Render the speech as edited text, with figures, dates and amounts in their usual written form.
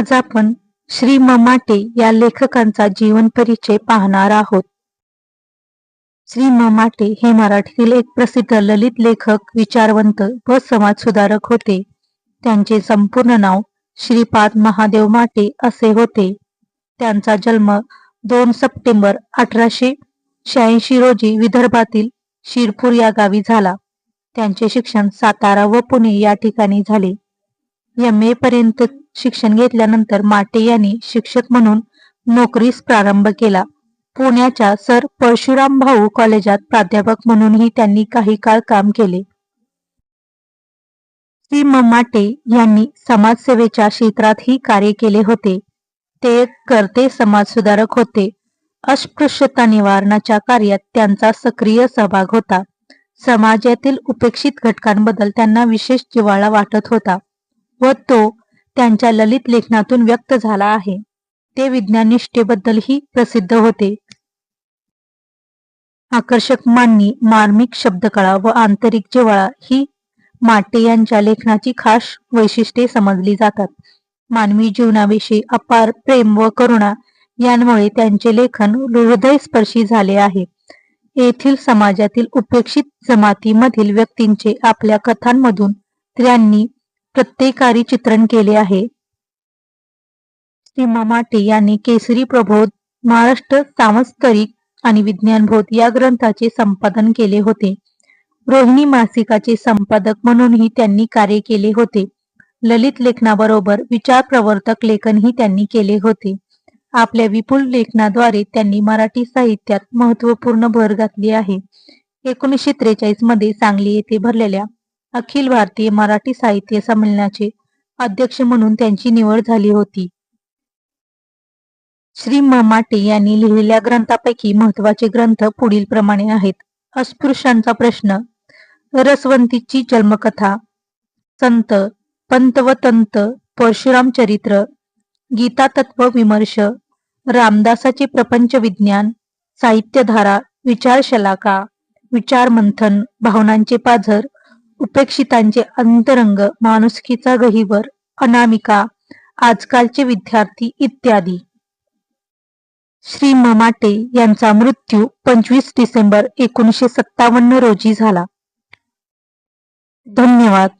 आज आपण श्री ममाटे या लेखकांचा जीवन परिचय पाहणार आहोत. श्री ममाटे हे मराठीतील एक प्रसिद्ध ललित लेखक, विचारवंत व समाजसुधारक होते. त्यांचे संपूर्ण नाव श्रीपाद महादेव माटे असे होते. त्यांचा जन्म 2 सप्टेंबर 1886 रोजी विदर्भातील शिरपूर या गावी झाला. त्यांचे शिक्षण सातारा व पुणे या ठिकाणी झाले. MA पर्यंत शिक्षण घेतल्यानंतर माटे यांनी शिक्षक म्हणून नोकरीस प्रारंभ केला. पुण्याच्या सर परशुराम भाऊ कॉलेजात प्राध्यापक म्हणूनही त्यांनी काही काळ काम केले. श्री ममाटे यांनी समाजसेवेच्या क्षेत्रातही कार्य केले होते. ते एक कर्ते समाजसुधारक होते. अस्पृश्यता निवारणाच्या कार्यात त्यांचा सक्रिय सहभाग होता. समाजातील उपेक्षित घटकांबद्दल त्यांना विशेष जिव्हाळा वाटत होता व तो त्यांच्या ललित लेखनातून व्यक्त झाला आहे. ते विज्ञाननिष्ठेबद्दलही प्रसिद्ध होते. आकर्षक मांडणी, मार्मिक शब्दकळा व आंतरिक जिव्हाळा ही माटे यांच्या लेखनाची खास वैशिष्ट्ये समजली जातात. मानवी जीवनाविषयी अपार प्रेम व करुणा यांमुळे त्यांचे लेखन हृदयस्पर्शी झाले आहे. येथील समाजातील उपेक्षित जमातीमधील व्यक्तींचे आपल्या कथांमधून त्यांनी प्रत्येकारी चित्रण केले आहे. श्री ममाटे यांनी केसरी प्रबोध, महाराष्ट्र सांवत्सरिक आणि विज्ञानबोध या ग्रंथाचे संपादन केले होते. रोहिणी मासिकाचे संपादक म्हणूनही त्यांनी कार्य केले होते. ललित लेखनाबरोबर विचारप्रवर्तक लेखनही त्यांनी केले होते. आपल्या विपुल लेखनाद्वारे त्यांनी मराठी साहित्यात महत्त्वपूर्ण भर घातली आहे. 1943 मध्ये सांगली येथे भरलेल्या अखिल भारतीय मराठी साहित्य संमेलनाचे अध्यक्ष म्हणून त्यांची निवड झाली होती. श्री ममाटे यांनी लिहिलेल्या ग्रंथापैकी महत्त्वाचे ग्रंथ पुढील प्रमाणे आहेत. अस्पृश्यांचा प्रश्न, रसवंतीची जन्मकथा, संत पंत व तंत, परशुराम चरित्र, गीता तत्व विमर्श, रामदासाचे प्रपंच विज्ञान, साहित्यधारा, विचारशलाका, विचारमंथन, भावनांचे पाझर, उपेक्षितांचे अंतरंग, माणुसकीचा गहिवर, अनामिका, आजकालचे विद्यार्थी इत्यादी. श्री ममाटे यांचा मृत्यू 25 डिसेंबर 1957 रोजी झाला. धन्यवाद.